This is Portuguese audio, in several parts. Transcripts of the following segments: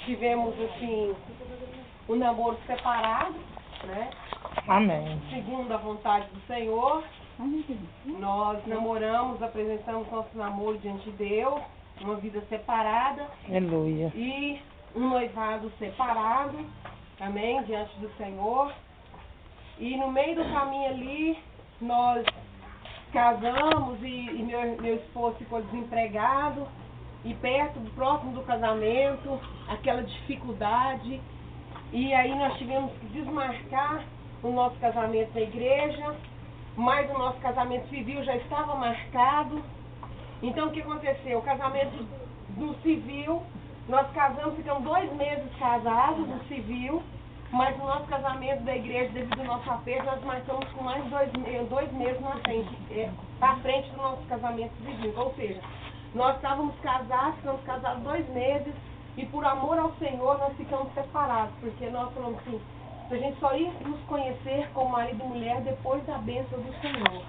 tivemos, assim, um namoro separado, né? Amém. Segundo a vontade do Senhor. Nós namoramos, apresentamos nosso namoro diante de Deus, uma vida separada. Aleluia. E um noivado separado, amém, diante do Senhor. E no meio do caminho ali, nós casamos e meu esposo ficou desempregado. E próximo do casamento, aquela dificuldade. E aí nós tivemos que desmarcar o nosso casamento na igreja, mas o nosso casamento civil já estava marcado. Então o que aconteceu? O casamento no civil, nós casamos, ficamos 2 meses casados no civil, mas o nosso casamento da igreja, devido ao nosso aperto, nós marcamos com mais 2 meses na frente, à frente do nosso casamento civil. Ou seja, nós ficamos casados 2 meses, e por amor ao Senhor nós ficamos separados, porque nós falamos assim, a gente só ia nos conhecer como marido e mulher depois da bênção do Senhor.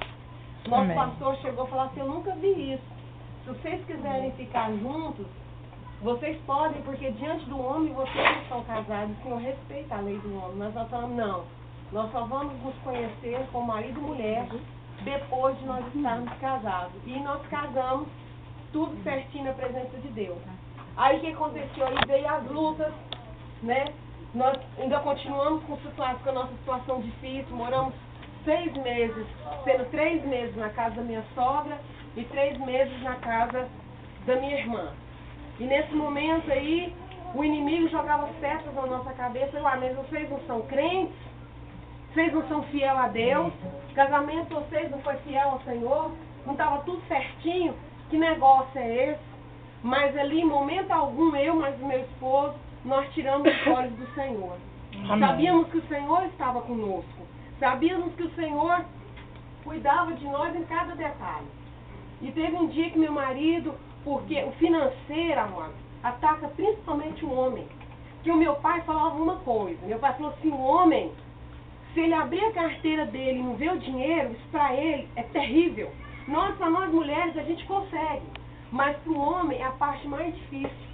Nosso pastor chegou e falou assim, eu nunca vi isso. Se vocês quiserem ficar juntos, vocês podem, porque diante do homem vocês não estão casados, o Senhor respeita a lei do homem. Mas nós falamos, não, nós só vamos nos conhecer como marido e mulher depois de nós estarmos casados. E nós casamos, tudo certinho na presença de Deus. Aí o que aconteceu? Aí veio as lutas, né? Nós ainda continuamos com a nossa situação difícil, moramos 6 meses, sendo 3 meses na casa da minha sogra e 3 meses na casa da minha irmã. E nesse momento aí, o inimigo jogava setas na nossa cabeça, mas vocês não são crentes, vocês não são fiel a Deus, casamento de vocês não foi fiel ao Senhor, não estava tudo certinho, que negócio é esse? Mas ali, em momento algum, eu mais o meu esposo, nós tiramos os olhos do Senhor. Amém. Sabíamos que o Senhor estava conosco. Sabíamos que o Senhor cuidava de nós em cada detalhe. E teve um dia que meu marido, porque o financeiro, amor, ataca principalmente o homem. Que o meu pai falava uma coisa. Meu pai falou assim, o homem, se ele abrir a carteira dele e não ver o dinheiro, isso para ele é terrível. Para nós mulheres, a gente consegue. Mas para o homem é a parte mais difícil.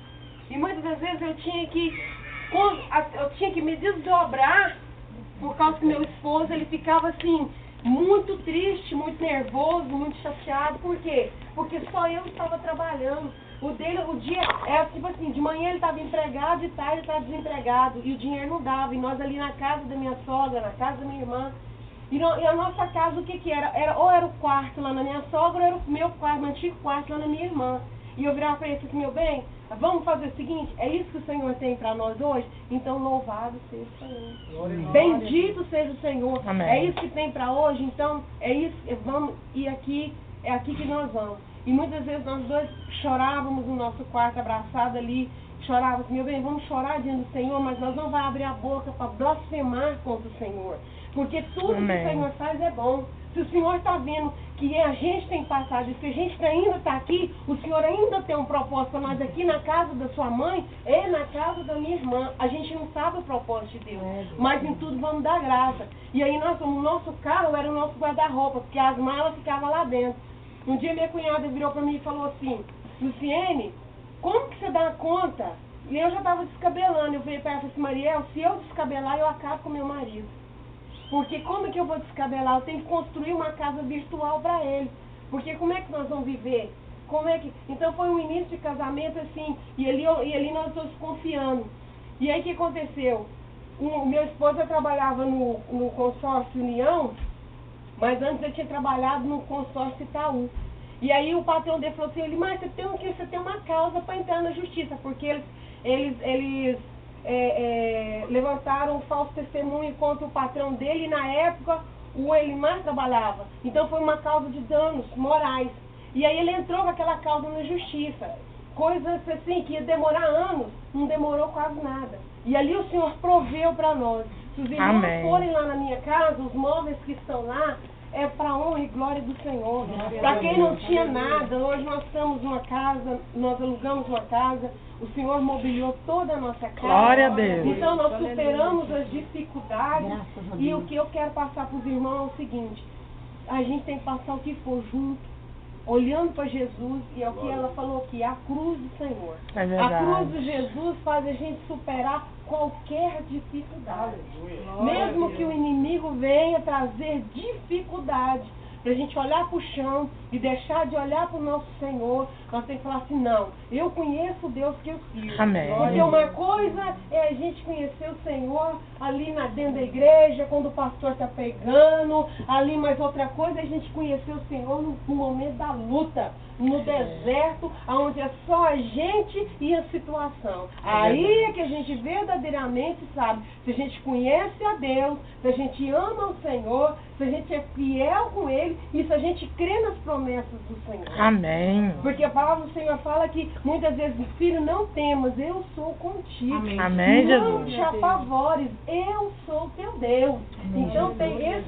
E muitas das vezes eu tinha que me desdobrar, por causa que meu esposo, ele ficava assim, muito triste, muito nervoso, muito chateado. Por quê? Porque só eu estava trabalhando. O dia era tipo assim, de manhã ele estava empregado, de tarde ele estava desempregado. E o dinheiro não dava. E nós ali na casa da minha sogra, na casa da minha irmã. E a nossa casa, o que era? Ou era o quarto lá na minha sogra, ou era o meu quarto, meu antigo quarto lá na minha irmã. E eu virava para ele assim, meu bem, vamos fazer o seguinte, é isso que o Senhor tem para nós hoje? Então louvado seja o Senhor. Bendito seja o Senhor. Amém. É isso que tem para hoje, então é isso, vamos, e aqui, é aqui que nós vamos. E muitas vezes nós dois chorávamos no nosso quarto, abraçado ali, chorávamos, meu bem, vamos chorar diante do Senhor, mas nós não vamos abrir a boca para blasfemar contra o Senhor. Porque tudo que o Senhor faz é bom. Se o Senhor está vendo que a gente tem passado, e se a gente ainda está aqui, o Senhor ainda tem um propósito para nós aqui na casa da sua mãe e na casa da minha irmã. A gente não sabe o propósito de Deus, mas em tudo vamos dar graça. E aí o nosso carro era o nosso guarda-roupa, porque as malas ficavam lá dentro. Um dia minha cunhada virou para mim e falou assim, Luciene, como que você dá conta? E eu já estava descabelando. Eu falei para ela, assim, Mariel, se eu descabelar, eu acabo com meu marido. Porque como é que eu vou descabelar? Eu tenho que construir uma casa virtual para ele. Porque como é que nós vamos viver? Então foi um início de casamento assim, e ali nós estamos confiando. E aí o que aconteceu? Meu esposo trabalhava no consórcio União, mas antes ele tinha trabalhado no consórcio Itaú. E aí o patrão dele falou assim, mas você tem uma causa para entrar na justiça, porque eles levantaram um falso testemunho contra o patrão dele, e na época o Elimar trabalhava. Então foi uma causa de danos morais. E aí ele entrou com aquela causa na justiça. Coisas assim que ia demorar anos, não demorou quase nada. E ali o Senhor proveu para nós. Se os irmãos forem lá na minha casa, os móveis que estão lá, é para honra e glória do Senhor. Para quem não tinha nada, hoje nós estamos numa casa, nós alugamos uma casa, o Senhor mobiliou toda a nossa casa. Glória a Deus. Então nós superamos as dificuldades. E o que eu quero passar para os irmãos é o seguinte, a gente tem que passar o que for junto. olhando para Jesus, e é o que ela falou aqui, a cruz do Senhor. É A verdade. cruz de Jesus faz a gente superar qualquer dificuldade. Mesmo que o inimigo venha trazer dificuldade, para a gente olhar para o chão e deixar de olhar para o nosso Senhor, nós temos que falar assim, não, eu conheço o Deus que eu sirvo. Amém. Porque uma coisa é a gente conhecer o Senhor ali dentro da igreja, quando o pastor está pregando, ali, mas outra coisa é a gente conhecer o Senhor no momento da luta, no deserto, onde é só a gente e a situação. Aí é que a gente verdadeiramente sabe se a gente conhece a Deus, se a gente ama o Senhor, se a gente é fiel com Ele e se a gente crê nas promessas do Senhor. Amém. Porque a palavra do Senhor fala que muitas vezes, filho, não temas, eu sou contigo. Amém, Não Jesus. te apavores, eu sou teu Deus. Então,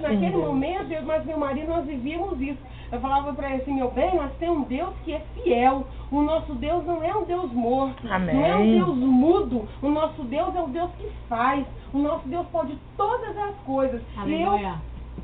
naquele momento, eu e meu marido, nós vivíamos isso. Eu falava para ele assim, meu bem, nós temos um Deus que é fiel. O nosso Deus não é um Deus morto. Amém. Não é um Deus mudo. O nosso Deus é um Deus que faz. O nosso Deus pode todas as coisas. Aleluia.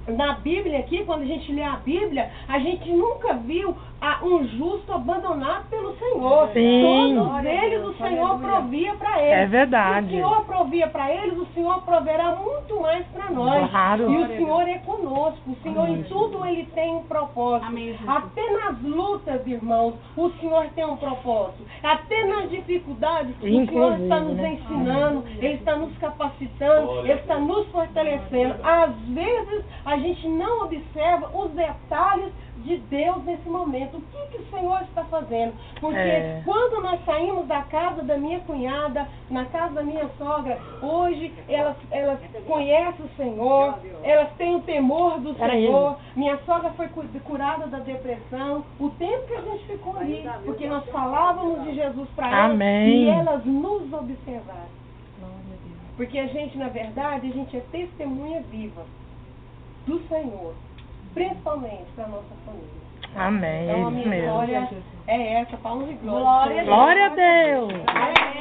Na Bíblia aqui, quando a gente lê a Bíblia, a gente nunca viu um justo abandonado pelo Senhor. Sim. Todos eles o Senhor provia para eles. É verdade. Se o Senhor provia para eles, o Senhor proverá muito mais para nós. Claro. E o Senhor é conosco. O Senhor em tudo Ele tem um propósito. Amém, Jesus. Até nas lutas, irmãos, o Senhor tem um propósito. Até nas dificuldades, o Senhor Inclusive, está nos né? ensinando, Ele está nos capacitando, Ele está nos fortalecendo. Às vezes, a gente não observa os detalhes de Deus nesse momento. O que o Senhor está fazendo? Porque quando nós saímos da casa da minha cunhada, na casa da minha sogra, hoje elas conhecem o Senhor, elas têm o temor do Senhor. Minha sogra foi curada da depressão. O tempo que a gente ficou ali, porque nós falávamos de Jesus para elas Amém. e elas nos observaram. Porque a gente, na verdade, a gente é testemunha viva do Senhor, principalmente para a nossa família. Amém. Então, a É minha isso mesmo. história é essa, palmas de glória. Glória a Deus. Aleluia.